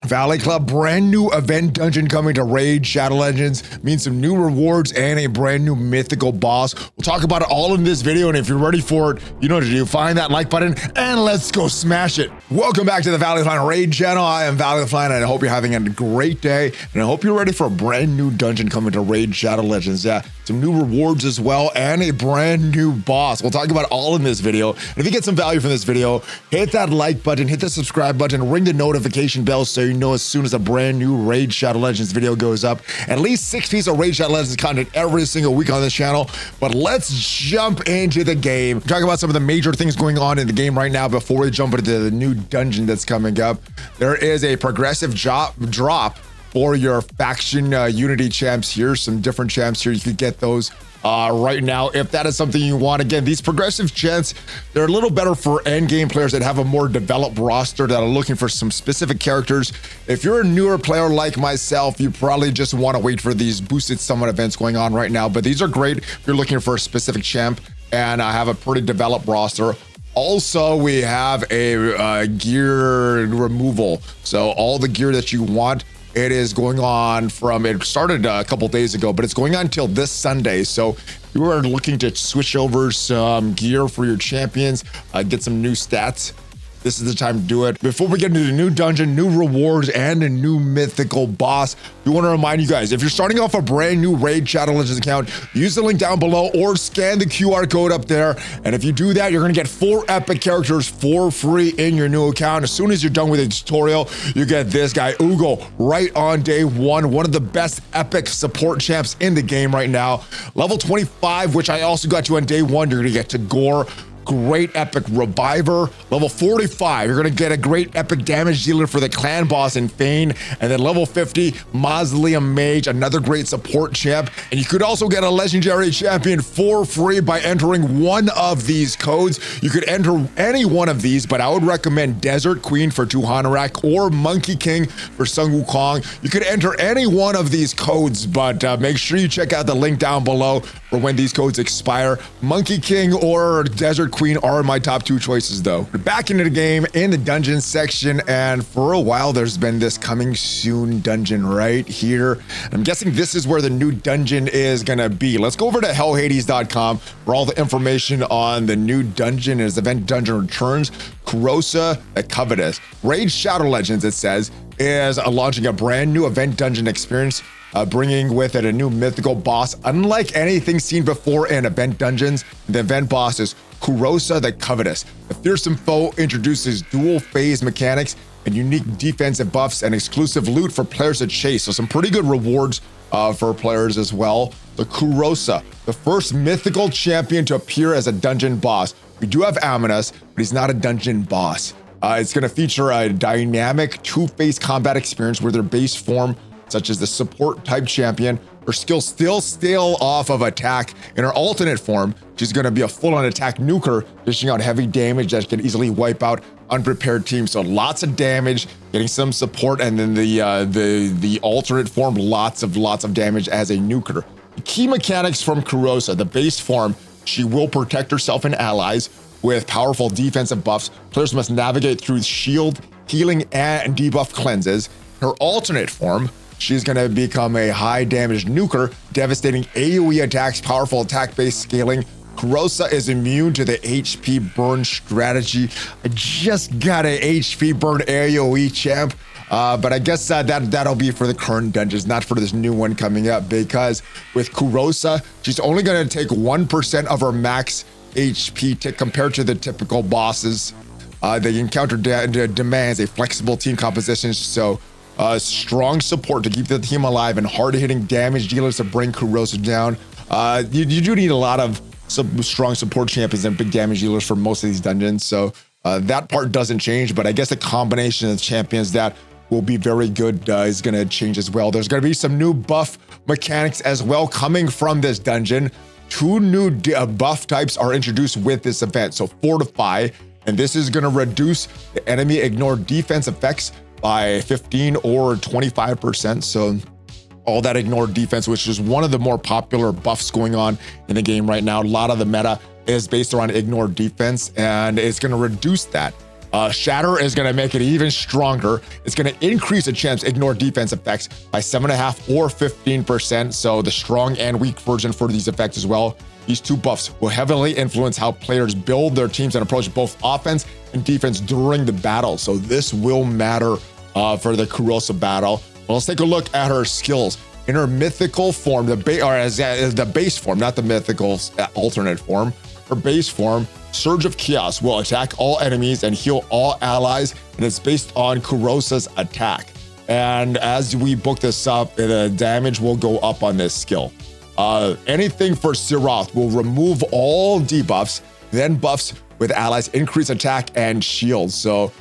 Valley Club, brand new event dungeon coming to Raid Shadow Legends, means some new rewards and a brand new mythical boss. We'll talk about it all in this video, and if you're ready for it, you know what to do. Find that like button and let's go smash it. Welcome back to the ValleyFlyin Raid channel. I am ValleyFlyin, and I hope you're having a great day, and I hope you're ready for a brand new dungeon coming to Raid Shadow Legends. Yeah, some new rewards as well, and a brand new boss. We'll talk about it all in this video. And if you get some value from this video, hit that like button, hit the subscribe button, ring the notification bell so you know as soon as a brand new Raid Shadow Legends video goes up. At least 6 pieces of Raid Shadow Legends content every single week on this channel. But let's jump into the game. Talk about some of the major things going on in the game right now before we jump into the new dungeon that's coming up. There is a progressive drop for your faction unity champs here. Some different champs here. You could get those right now if that is something you want. Again, these progressive champs, they're a little better for end game players that have a more developed roster that are looking for some specific characters. If you're a newer player like myself, you probably just want to wait for these boosted summon events going on right now, but these are great if you're looking for a specific champ and I have a pretty developed roster. Also, we have a gear removal, so all the gear that you want, it is going on from, it started a couple days ago, but it's going on until this Sunday. So if you are looking to switch over some gear for your champions, get some new stats, this is the time to do it. Before we get into the new dungeon, new rewards, and a new mythical boss, we want to remind you guys, if you're starting off a brand new Raid Shadow Legends account, use the link down below or scan the QR code up there. And if you do that, you're going to get 4 epic characters for free in your new account. As soon as you're done with the tutorial, you get this guy, Uugo, right on day 1. One of the best epic support champs in the game right now. Level 25, which I also got you on day 1, you're going to get Tagoar. Great epic reviver. Level 45, you're gonna get a great epic damage dealer for the clan boss in Fayne. And then level 50, Mausoleum Mage, another great support champ. And you could also get a legendary champion for free by entering one of these codes. You could enter any one of these, but I would recommend Desert Queen for Tuhanarak or Monkey King for Sun Wukong. You could enter any one of these codes, but make sure you check out the link down below for when these codes expire. Monkey King or Desert Queen are my top 2 choices though. We're back into the game in the dungeon section, and for a while there's been this coming soon dungeon right here. I'm guessing this is where the new dungeon is gonna be. Let's go over to hellhades.com for all the information on the new dungeon as event dungeon returns. Kurosa the Covetous. Raid Shadow Legends, it says, is launching a brand new event dungeon experience, bringing with it a new mythical boss. Unlike anything seen before in event dungeons, the event boss is Kurosa the Covetous. The fearsome foe introduces dual phase mechanics and unique defensive buffs and exclusive loot for players to chase. So some pretty good rewards for players as well. The Kurosa, the first mythical champion to appear as a dungeon boss. We do have Amonas, but he's not a dungeon boss. It's going to feature a dynamic 2-phase combat experience where their base form, such as the support type champion, her skill still off of attack. In her alternate form, she's going to be a full-on attack nuker, dishing out heavy damage that can easily wipe out unprepared teams. So lots of damage, getting some support, and then the alternate form, lots of damage as a nuker. The key mechanics from Kurosa: the base form, she will protect herself and allies with powerful defensive buffs. Players must navigate through shield, healing, and debuff cleanses. Her alternate form, she's going to become a high damage nuker, devastating AoE attacks, powerful attack-based scaling. Kurosa is immune to the HP burn strategy. I just got a HP burn AoE champ, but I guess that'll be for the current dungeons, not for this new one coming up, because with Kurosa, she's only going to take 1% of her max HP compared to the typical bosses. They encounter demands a flexible team composition, so strong support to keep the team alive and hard-hitting damage dealers to bring Kurosa down. You do need a lot of strong support champions and big damage dealers for most of these dungeons, so that part doesn't change, but I guess the combination of champions that will be very good is going to change as well. There's going to be some new buff mechanics as well coming from this dungeon. 2 new buff types are introduced with this event. So Fortify, and this is going to reduce the enemy ignored defense effects by 15 or 25%. So all that ignored defense, which is one of the more popular buffs going on in the game right now. A lot of the meta is based around ignored defense, and it's going to reduce that. Shatter is going to make it even stronger. It's going to increase the champ's ignore defense effects by 7.5 or 15%. So the strong and weak version for these effects as well. These two buffs will heavily influence how players build their teams and approach both offense and defense during the battle. So this will matter for the Kurosa battle. Well, let's take a look at her skills. In her mythical form, the base form, not the mythical alternate form, her base form, Surge of Chaos will attack all enemies and heal all allies, and it's based on Kurosa's attack. And as we book this up, the damage will go up on this skill. Anything for Siroth will remove all debuffs, then buffs with allies increase attack and shield. So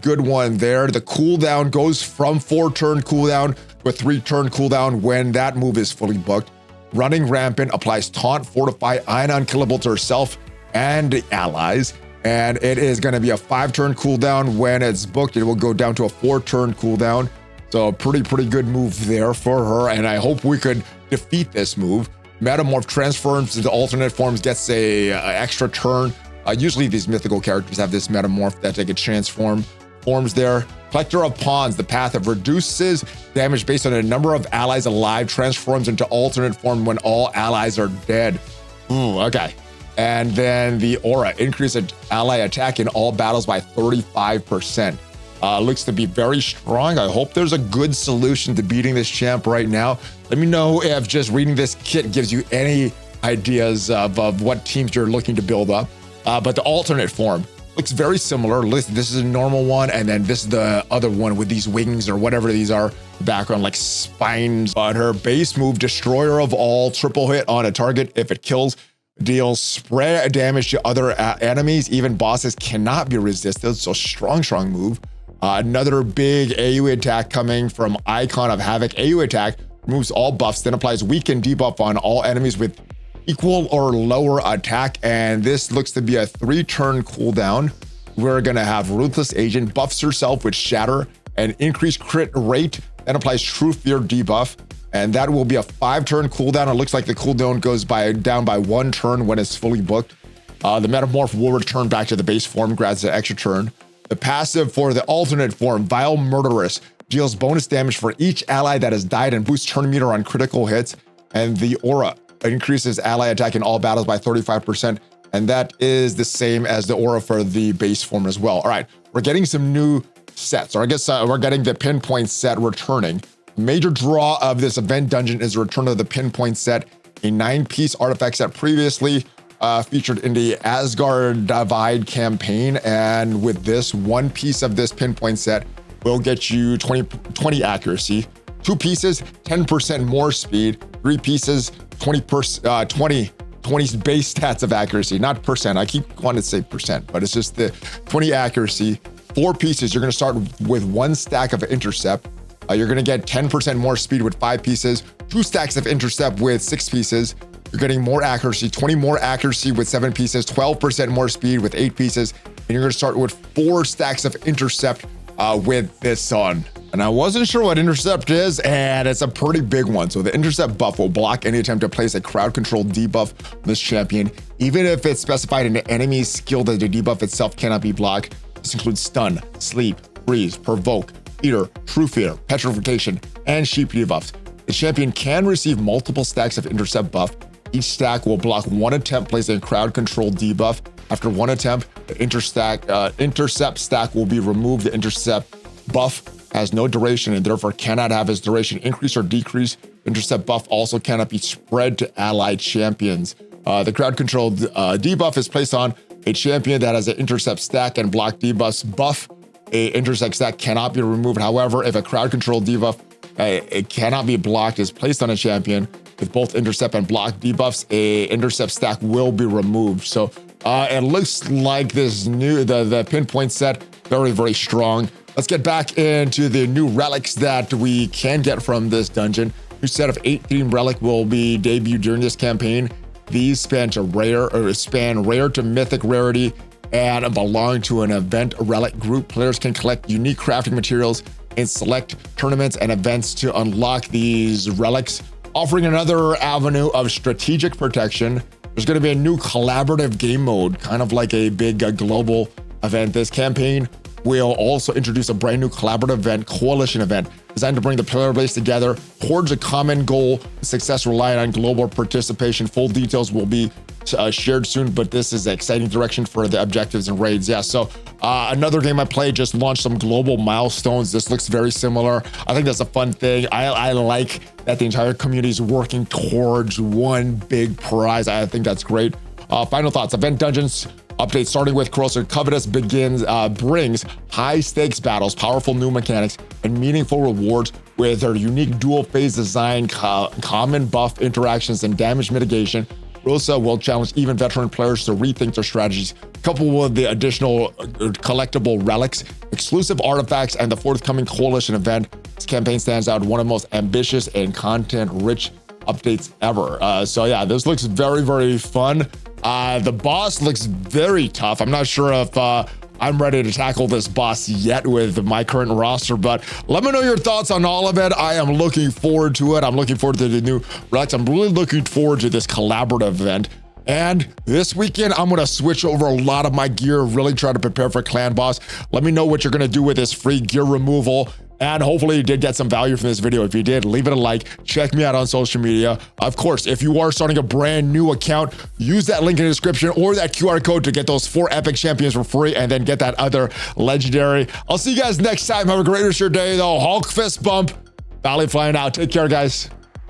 good one there. The cooldown goes from 4-turn cooldown to a 3-turn cooldown when that move is fully booked. Running Rampant applies Taunt, Fortify, and Unkillable to herself and the allies. And it is going to be a 5-turn cooldown. When it's booked, it will go down to a 4-turn cooldown. So pretty good move there for her. And I hope we could defeat this move. Metamorph transforms into alternate forms, gets a extra turn. Usually these mythical characters have this metamorph that they could transform forms there. Collector of Pawns, the path of reduces damage based on the number of allies alive, transforms into alternate form when all allies are dead. Okay. And then the aura, increase ally attack in all battles by 35%. Looks to be very strong. I hope there's a good solution to beating this champ right now. Let me know if just reading this kit gives you any ideas of what teams you're looking to build up. But the alternate form looks very similar. This is a normal one, and then this is the other one with these wings or whatever these are, background like spines. But her base move, Destroyer of All, triple hit on a target. If it kills, deals spread damage to other enemies. Even bosses cannot be resisted. So strong move. Another big AoE attack coming from Icon of Havoc. AoE attack removes all buffs, then applies weaken debuff on all enemies with equal or lower attack. And this looks to be a 3-turn cooldown. We're gonna have Ruthless Agent, buffs herself with Shatter and increased crit rate, then applies True Fear debuff. And that will be a 5-turn cooldown. It looks like the cooldown goes down by 1 turn when it's fully booked. The Metamorph will return back to the base form, grabs an extra turn. The passive for the alternate form, Vile Murderess, deals bonus damage for each ally that has died and boosts turn meter on critical hits. And the aura increases ally attack in all battles by 35%. And that is the same as the aura for the base form as well. All right, we're getting some new sets, or I guess we're getting the Pinpoint set returning. Major draw of this event dungeon is the return of the Pinpoint set, a 9-piece artifact set previously featured in the Asgard Divide campaign. And with this, 1 piece of this Pinpoint set will get you 20 accuracy, 2 pieces, 10% more speed, 3 pieces, 20 base stats of accuracy, not percent. I keep wanting to say percent, but it's just the 20 accuracy. 4 pieces, you're gonna start with 1 stack of intercept. You're gonna get 10% more speed with 5 pieces, 2 stacks of intercept with 6 pieces. You're getting more accuracy, 20 more accuracy with 7 pieces, 12% more speed with 8 pieces, and you're gonna start with 4 stacks of intercept with this on. And I wasn't sure what intercept is, and it's a pretty big one. So the intercept buff will block any attempt to place a crowd control debuff on this champion, even if it's specified in the enemy's skill that the debuff itself cannot be blocked. This includes stun, sleep, freeze, provoke, fear, true fear, petrification, and sheep debuffs. The champion can receive multiple stacks of intercept buff. Each stack will block 1 attempt placing a crowd control debuff. After 1 attempt, the intercept stack will be removed. The intercept buff has no duration and therefore cannot have its duration increase or decrease. Intercept buff also cannot be spread to allied champions. The crowd control debuff is placed on a champion that has an intercept stack and block debuffs. Buff, a intercept stack cannot be removed. However, if a crowd control debuff it cannot be blocked is placed on a champion with both intercept and block debuffs, a intercept stack will be removed. So it looks like this new the Pinpoint set very strong. Let's get back into the new relics that we can get from this dungeon. New set of 8 themed relic will be debuted during this campaign. These span rare to mythic rarity and belong to an event relic group. Players can collect unique crafting materials in select tournaments and events to unlock these relics, offering another avenue of strategic protection. There's going to be a new collaborative game mode, kind of like a big global event. This campaign will also introduce a brand new collaborative event, coalition event, designed to bring the player base together towards a common goal. Success relying on global participation. Full details will be shared soon, but this is an exciting direction for the objectives and raids. Yeah, so another game I played just launched some global milestones. This looks very similar. I think that's a fun thing. I like that the entire community is working towards one big prize. I think that's great. Final thoughts. Event dungeons update starting with Kurosa the Covetous brings high stakes battles, powerful new mechanics, and meaningful rewards with their unique dual phase design, common buff interactions, and damage mitigation. Kurosa will challenge even veteran players to rethink their strategies, coupled with the additional collectible relics, exclusive artifacts, and the forthcoming coalition event. This campaign stands out one of the most ambitious and content-rich updates ever. So yeah, this looks very, very fun. The boss looks very tough. I'm not sure if I'm ready to tackle this boss yet with my current roster, but let me know your thoughts on all of it. I am looking forward to it. I'm looking forward to the new relics. I'm really looking forward to this collaborative event. And this weekend, I'm going to switch over a lot of my gear, really try to prepare for clan boss. Let me know what you're going to do with this free gear removal. And hopefully you did get some value from this video. If you did, leave it a like. Check me out on social media. Of course, if you are starting a brand new account, use that link in the description or that QR code to get those 4 epic champions for free and then get that other legendary. I'll see you guys next time. Have a great rest of your day though. Hulk fist bump. ValleyFlyin out. Take care, guys.